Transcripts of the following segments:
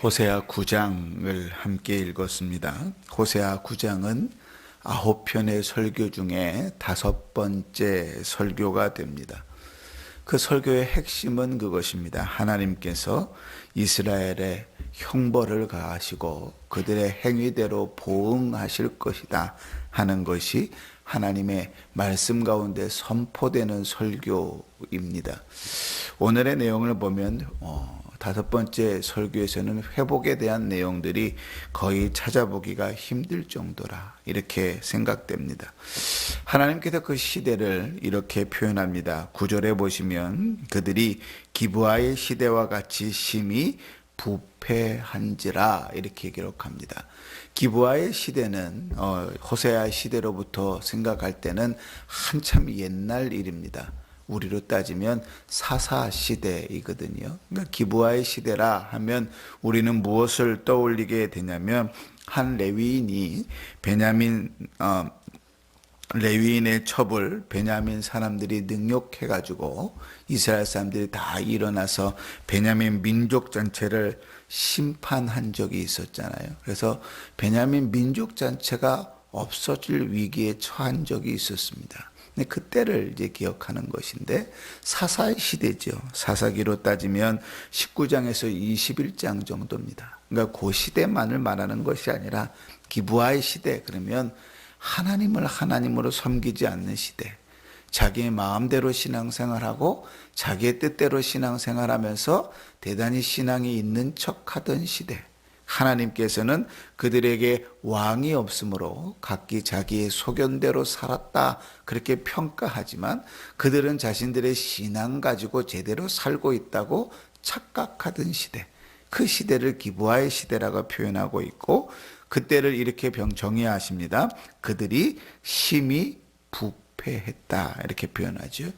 호세아 9장을 함께 읽었습니다. 호세아 9장은 9편의 설교 중에 5번째 설교가 됩니다. 그 설교의 핵심은 그것입니다. 하나님께서 이스라엘에 형벌을 가하시고 그들의 행위대로 보응하실 것이다 하는 것이 하나님의 말씀 가운데 선포되는 설교입니다. 오늘의 내용을 보면 5번째 설교에서는 회복에 대한 내용들이 거의 찾아보기가 힘들 정도라 이렇게 생각됩니다. 하나님께서 그 시대를 이렇게 표현합니다. 9절에 보시면 그들이 기브아의 시대와 같이 심히 부패한지라 이렇게 기록합니다. 기브아의 시대는 호세아 시대로부터 생각할 때는 한참 옛날 일입니다. 우리로 따지면 사사 시대이거든요. 그러니까 기브아의 시대라 하면 우리는 무엇을 떠올리게 되냐면 한 레위인이 레위인의 첩을 베냐민 사람들이 능욕해가지고 이스라엘 사람들이 다 일어나서 베냐민 민족 전체를 심판한 적이 있었잖아요. 그래서 베냐민 민족 전체가 없어질 위기에 처한 적이 있었습니다. 근데 그때를 이제 기억하는 것인데 사사의 시대죠. 사사기로 따지면 19장에서 21장 정도입니다. 그러니까 그 시대만을 말하는 것이 아니라 기브아의 시대 그러면 하나님을 하나님으로 섬기지 않는 시대, 자기의 마음대로 신앙생활하고 자기의 뜻대로 신앙생활하면서 대단히 신앙이 있는 척하던 시대, 하나님께서는 그들에게 왕이 없으므로 각기 자기의 소견대로 살았다 그렇게 평가하지만 그들은 자신들의 신앙 가지고 제대로 살고 있다고 착각하던 시대, 그 시대를 기브아의 시대라고 표현하고 있고 그때를 이렇게 정의하십니다. 그들이 심히 부패했다 이렇게 표현하죠.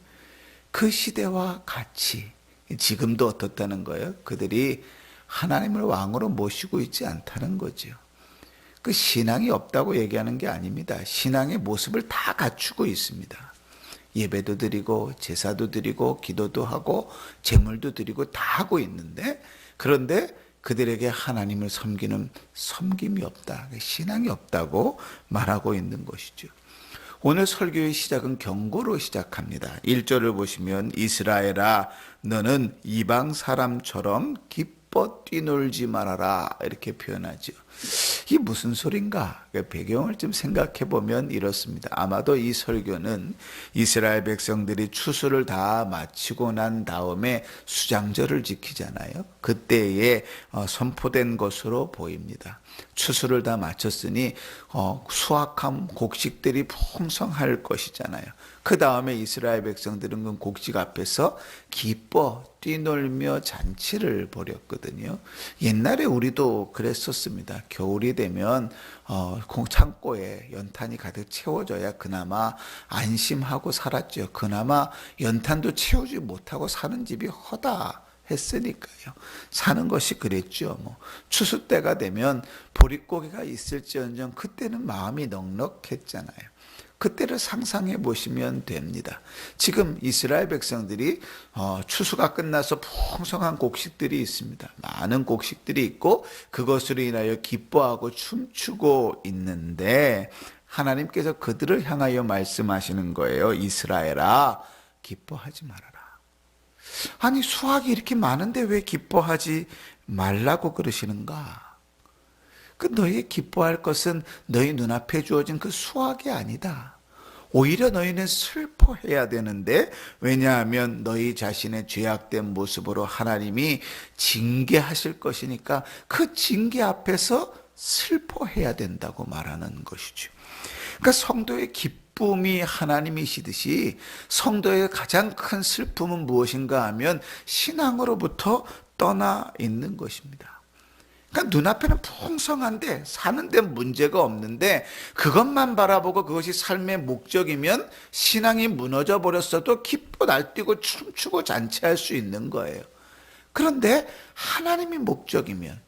그 시대와 같이 지금도 어떻다는 거예요? 그들이 하나님을 왕으로 모시고 있지 않다는 거죠. 그 신앙이 없다고 얘기하는 게 아닙니다. 신앙의 모습을 다 갖추고 있습니다. 예배도 드리고 제사도 드리고 기도도 하고 제물도 드리고 다 하고 있는데 그런데 그들에게 하나님을 섬기는 섬김이 없다. 신앙이 없다고 말하고 있는 것이죠. 오늘 설교의 시작은 경고로 시작합니다. 1절을 보시면 이스라엘아 너는 이방 사람처럼 기뻐 뛰놀지 말아라 이렇게 표현하죠. 이게 무슨 소린가? 배경을 좀 생각해 보면 이렇습니다. 아마도 이 설교는 이스라엘 백성들이 추수를 다 마치고 난 다음에 수장절을 지키잖아요. 그때에 선포된 것으로 보입니다. 추수를 다 마쳤으니 수확한 곡식들이 풍성할 것이잖아요. 그 다음에 이스라엘 백성들은 그 곡식 앞에서 기뻐 뛰놀며 잔치를 벌였거든요. 옛날에 우리도 그랬었습니다. 겨울이 되면 창고에 연탄이 가득 채워져야 그나마 안심하고 살았죠. 그나마 연탄도 채우지 못하고 사는 집이 허다 했으니까요. 사는 것이 그랬죠. 추수 때가 되면 보릿고개가 있을지언정 그때는 마음이 넉넉했잖아요. 그때를 상상해 보시면 됩니다. 지금 이스라엘 백성들이 추수가 끝나서 풍성한 곡식들이 있습니다. 많은 곡식들이 있고 그것으로 인하여 기뻐하고 춤추고 있는데 하나님께서 그들을 향하여 말씀하시는 거예요. 이스라엘아 기뻐하지 말아라. 아니 수확이 이렇게 많은데 왜 기뻐하지 말라고 그러시는가? 그 너희 기뻐할 것은 너희 눈앞에 주어진 그 수확이 아니다. 오히려 너희는 슬퍼해야 되는데 왜냐하면 너희 자신의 죄악된 모습으로 하나님이 징계하실 것이니까 그 징계 앞에서 슬퍼해야 된다고 말하는 것이죠. 그러니까 성도의 기쁨이 하나님이시듯이 성도의 가장 큰 슬픔은 무엇인가 하면 신앙으로부터 떠나 있는 것입니다. 그러니까 눈앞에는 풍성한데 사는 데 문제가 없는데 그것만 바라보고 그것이 삶의 목적이면 신앙이 무너져 버렸어도 기뻐 날뛰고 춤추고 잔치할 수 있는 거예요. 그런데 하나님이 목적이면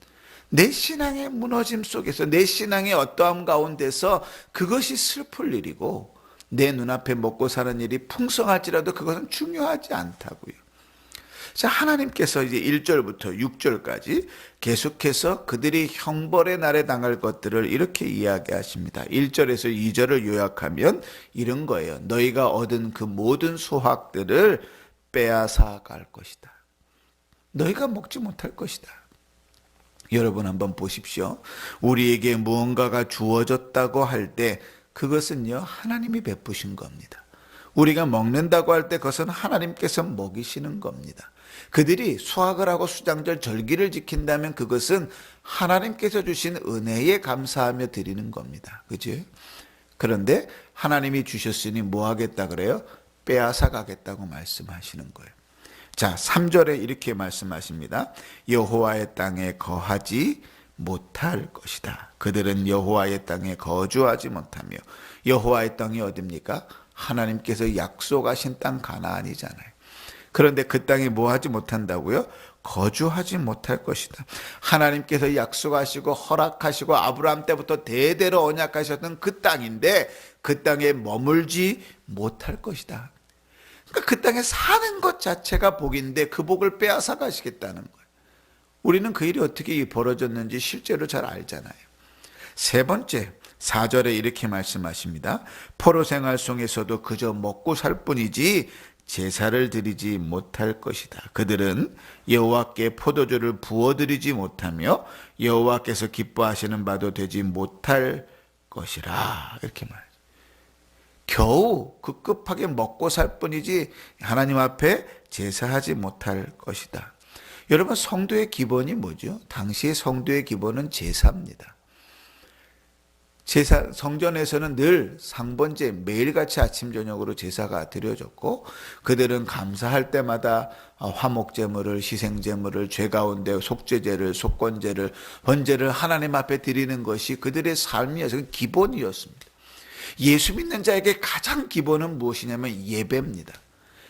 내 신앙의 무너짐 속에서 내 신앙의 어떠함 가운데서 그것이 슬플 일이고 내 눈앞에 먹고 사는 일이 풍성할지라도 그것은 중요하지 않다고요. 자, 하나님께서 이제 1절부터 6절까지 계속해서 그들이 형벌의 날에 당할 것들을 이렇게 이야기하십니다. 1절에서 2절을 요약하면 이런 거예요. 너희가 얻은 그 모든 수확들을 빼앗아 갈 것이다. 너희가 먹지 못할 것이다. 여러분 한번 보십시오. 우리에게 무언가가 주어졌다고 할 때 그것은요, 하나님이 베푸신 겁니다. 우리가 먹는다고 할 때 그것은 하나님께서 먹이시는 겁니다. 그들이 수확을 하고 수장절 절기를 지킨다면 그것은 하나님께서 주신 은혜에 감사하며 드리는 겁니다. 그죠? 그런데 하나님이 주셨으니 뭐 하겠다 그래요? 빼앗아 가겠다고 말씀하시는 거예요. 자, 3절에 이렇게 말씀하십니다. 여호와의 땅에 거하지 못할 것이다. 그들은 여호와의 땅에 거주하지 못하며, 여호와의 땅이 어딥니까? 하나님께서 약속하신 땅 가나안이잖아요. 그런데 그 땅에 뭐 하지 못한다고요? 거주하지 못할 것이다. 하나님께서 약속하시고 허락하시고 아브라함 때부터 대대로 언약하셨던 그 땅인데 그 땅에 머물지 못할 것이다. 그러니까 그 땅에 사는 것 자체가 복인데 그 복을 빼앗아 가시겠다는 거예요. 우리는 그 일이 어떻게 벌어졌는지 실제로 잘 알잖아요. 세 번째, 4절에 이렇게 말씀하십니다. 포로 생활 속에서도 그저 먹고 살 뿐이지 제사를 드리지 못할 것이다. 그들은 여호와께 포도주를 부어드리지 못하며 여호와께서 기뻐하시는 바도 되지 못할 것이라. 이렇게 말해요. 겨우 급급하게 먹고 살 뿐이지 하나님 앞에 제사하지 못할 것이다. 여러분, 성도의 기본이 뭐죠? 당시의 성도의 기본은 제사입니다. 제사, 성전에서는 늘 상번제 매일같이 아침 저녁으로 제사가 드려졌고 그들은 감사할 때마다 화목제물을, 희생제물을, 죄 가운데 속죄제를, 속건제를, 번제를 하나님 앞에 드리는 것이 그들의 삶이었어요. 기본이었습니다. 예수 믿는 자에게 가장 기본은 무엇이냐면 예배입니다.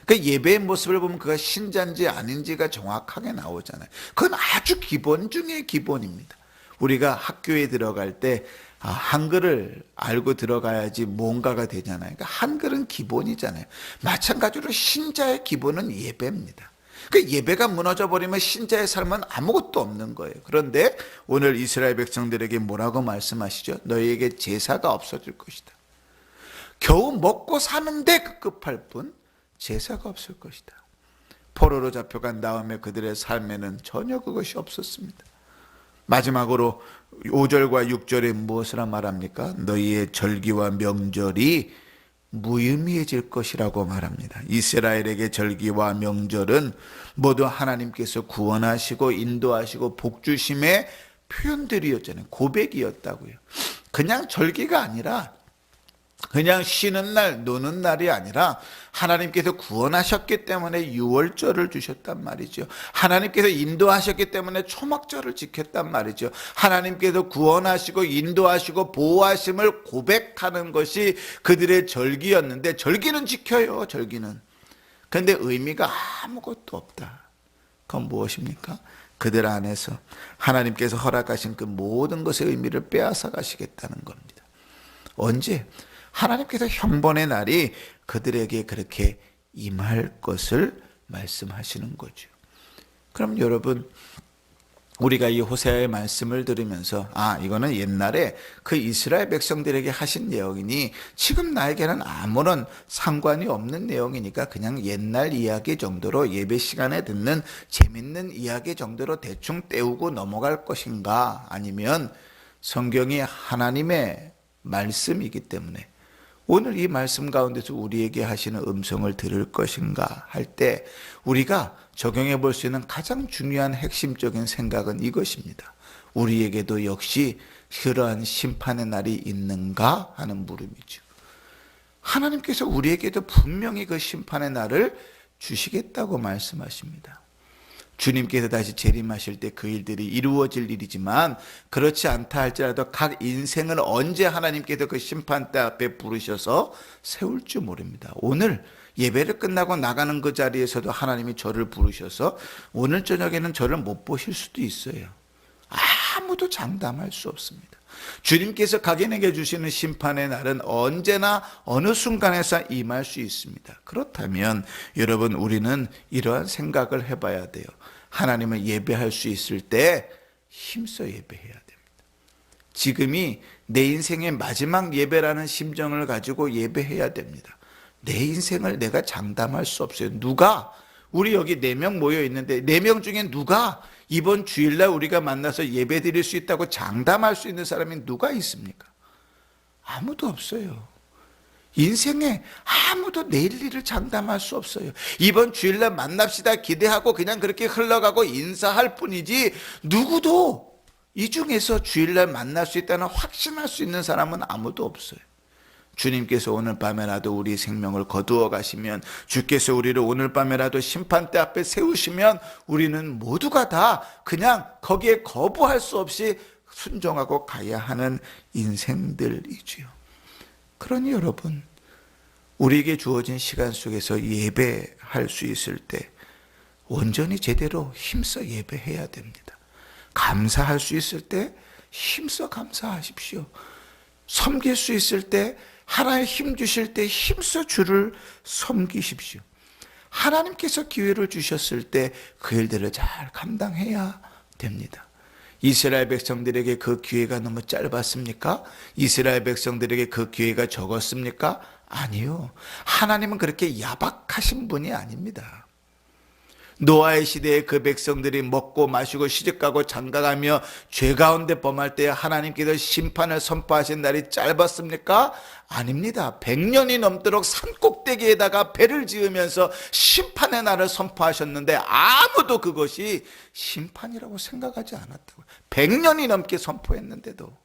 그 예배의 모습을 보면 그가 신자인지 아닌지가 정확하게 나오잖아요. 그건 아주 기본 중에 기본입니다. 우리가 학교에 들어갈 때 한글을 알고 들어가야지 뭔가가 되잖아요. 그러니까 한글은 기본이잖아요. 마찬가지로 신자의 기본은 예배입니다. 그 예배가 무너져 버리면 신자의 삶은 아무것도 없는 거예요. 그런데 오늘 이스라엘 백성들에게 뭐라고 말씀하시죠? 너희에게 제사가 없어질 것이다. 겨우 먹고 사는데 급급할 뿐 제사가 없을 것이다. 포로로 잡혀간 다음에 그들의 삶에는 전혀 그것이 없었습니다. 마지막으로 5절과 6절에 무엇을 말합니까? 너희의 절기와 명절이 무의미해질 것이라고 말합니다. 이스라엘에게 절기와 명절은 모두 하나님께서 구원하시고 인도하시고 복주심의 표현들이었잖아요. 고백이었다고요. 그냥 절기가 아니라 그냥 쉬는 날, 노는 날이 아니라 하나님께서 구원하셨기 때문에 유월절을 주셨단 말이죠. 하나님께서 인도하셨기 때문에 초막절을 지켰단 말이죠. 하나님께서 구원하시고 인도하시고 보호하심을 고백하는 것이 그들의 절기였는데 절기는 지켜요, 절기는. 그런데 의미가 아무것도 없다. 그건 무엇입니까? 그들 안에서 하나님께서 허락하신 그 모든 것의 의미를 빼앗아 가시겠다는 겁니다. 언제? 하나님께서 형번의 날이 그들에게 그렇게 임할 것을 말씀하시는 거죠. 그럼 여러분, 우리가 이 호세아의 말씀을 들으면서 이거는 옛날에 그 이스라엘 백성들에게 하신 내용이니 지금 나에게는 아무런 상관이 없는 내용이니까 그냥 옛날 이야기 정도로 예배 시간에 듣는 재밌는 이야기 정도로 대충 때우고 넘어갈 것인가, 아니면 성경이 하나님의 말씀이기 때문에 오늘 이 말씀 가운데서 우리에게 하시는 음성을 들을 것인가 할 때 우리가 적용해 볼 수 있는 가장 중요한 핵심적인 생각은 이것입니다. 우리에게도 역시 그러한 심판의 날이 있는가 하는 물음이죠. 하나님께서 우리에게도 분명히 그 심판의 날을 주시겠다고 말씀하십니다. 주님께서 다시 재림하실 때 그 일들이 이루어질 일이지만 그렇지 않다 할지라도 각 인생을 언제 하나님께서 그 심판대 앞에 부르셔서 세울지 모릅니다. 오늘 예배를 끝나고 나가는 그 자리에서도 하나님이 저를 부르셔서 오늘 저녁에는 저를 못 보실 수도 있어요. 아무도 장담할 수 없습니다. 주님께서 각인에게 주시는 심판의 날은 언제나 어느 순간에서 임할 수 있습니다. 그렇다면 여러분, 우리는 이러한 생각을 해봐야 돼요. 하나님을 예배할 수 있을 때 힘써 예배해야 됩니다. 지금이 내 인생의 마지막 예배라는 심정을 가지고 예배해야 됩니다. 내 인생을 내가 장담할 수 없어요. 누가, 우리 여기 4명 모여 있는데 4명 중에 누가 이번 주일날 우리가 만나서 예배 드릴 수 있다고 장담할 수 있는 사람이 누가 있습니까? 아무도 없어요. 인생에 아무도 내일 일을 장담할 수 없어요. 이번 주일날 만납시다 기대하고 그냥 그렇게 흘러가고 인사할 뿐이지, 누구도 이 중에서 주일날 만날 수 있다는 확신할 수 있는 사람은 아무도 없어요. 주님께서 오늘 밤에라도 우리 생명을 거두어 가시면, 주께서 우리를 오늘 밤에라도 심판대 앞에 세우시면 우리는 모두가 다 그냥 거기에 거부할 수 없이 순종하고 가야 하는 인생들이지요. 그러니 여러분, 우리에게 주어진 시간 속에서 예배할 수 있을 때 온전히 제대로 힘써 예배해야 됩니다. 감사할 수 있을 때 힘써 감사하십시오. 섬길 수 있을 때, 하나님 힘 주실 때 힘써 주를 섬기십시오. 하나님께서 기회를 주셨을 때 그 일들을 잘 감당해야 됩니다. 이스라엘 백성들에게 그 기회가 너무 짧았습니까? 이스라엘 백성들에게 그 기회가 적었습니까? 아니요. 하나님은 그렇게 야박하신 분이 아닙니다. 노아의 시대에 그 백성들이 먹고 마시고 시집가고 장가가며 죄 가운데 범할 때 하나님께서 심판을 선포하신 날이 짧았습니까? 아닙니다. 100년이 넘도록 산꼭대기에다가 배를 지으면서 심판의 날을 선포하셨는데 아무도 그것이 심판이라고 생각하지 않았다고요. 100년이 넘게 선포했는데도.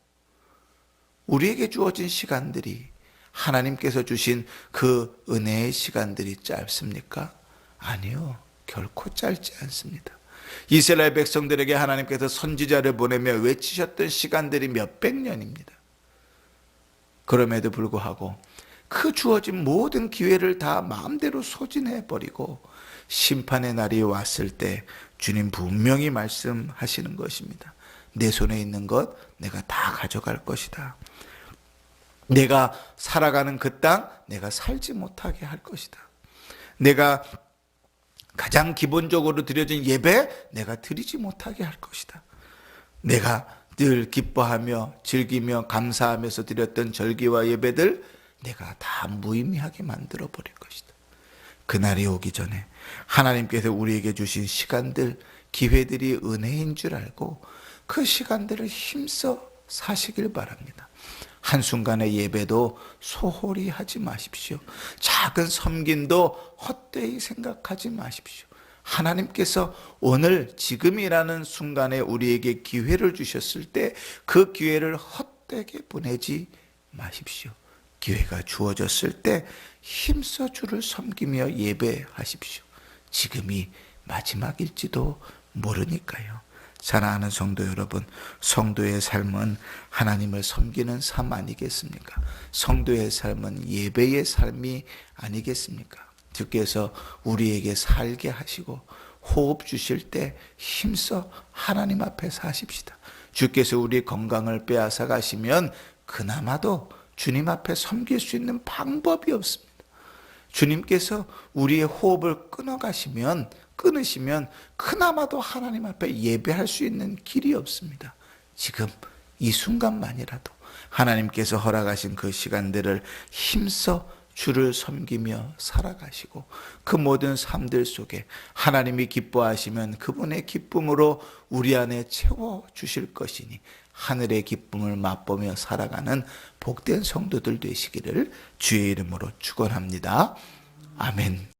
우리에게 주어진 시간들이, 하나님께서 주신 그 은혜의 시간들이 짧습니까? 아니요. 결코 짧지 않습니다. 이스라엘 백성들에게 하나님께서 선지자를 보내며 외치셨던 시간들이 몇백 년입니다. 그럼에도 불구하고 그 주어진 모든 기회를 다 마음대로 소진해버리고 심판의 날이 왔을 때 주님 분명히 말씀하시는 것입니다. 내 손에 있는 것 내가 다 가져갈 것이다. 내가 살아가는 그 땅 내가 살지 못하게 할 것이다. 내가 가장 기본적으로 드려진 예배 내가 드리지 못하게 할 것이다. 내가 늘 기뻐하며 즐기며 감사하면서 드렸던 절기와 예배들 내가 다 무의미하게 만들어 버릴 것이다. 그날이 오기 전에 하나님께서 우리에게 주신 시간들, 기회들이 은혜인 줄 알고 그 시간들을 힘써 사시길 바랍니다. 한순간의 예배도 소홀히 하지 마십시오. 작은 섬김도 헛되이 생각하지 마십시오. 하나님께서 오늘 지금이라는 순간에 우리에게 기회를 주셨을 때 그 기회를 헛되게 보내지 마십시오. 기회가 주어졌을 때 힘써 주를 섬기며 예배하십시오. 지금이 마지막일지도 모르니까요. 사랑하는 성도 여러분, 성도의 삶은 하나님을 섬기는 삶 아니겠습니까? 성도의 삶은 예배의 삶이 아니겠습니까? 주께서 우리에게 살게 하시고 호흡 주실 때 힘써 하나님 앞에 사십시다. 주께서 우리 건강을 빼앗아 가시면 그나마도 주님 앞에 섬길 수 있는 방법이 없습니다. 주님께서 우리의 호흡을 끊으시면 그나마도 하나님 앞에 예배할 수 있는 길이 없습니다. 지금 이 순간만이라도 하나님께서 허락하신 그 시간들을 힘써 주를 섬기며 살아가시고 그 모든 삶들 속에 하나님이 기뻐하시면 그분의 기쁨으로 우리 안에 채워주실 것이니 하늘의 기쁨을 맛보며 살아가는 복된 성도들 되시기를 주의 이름으로 축원합니다. 아멘.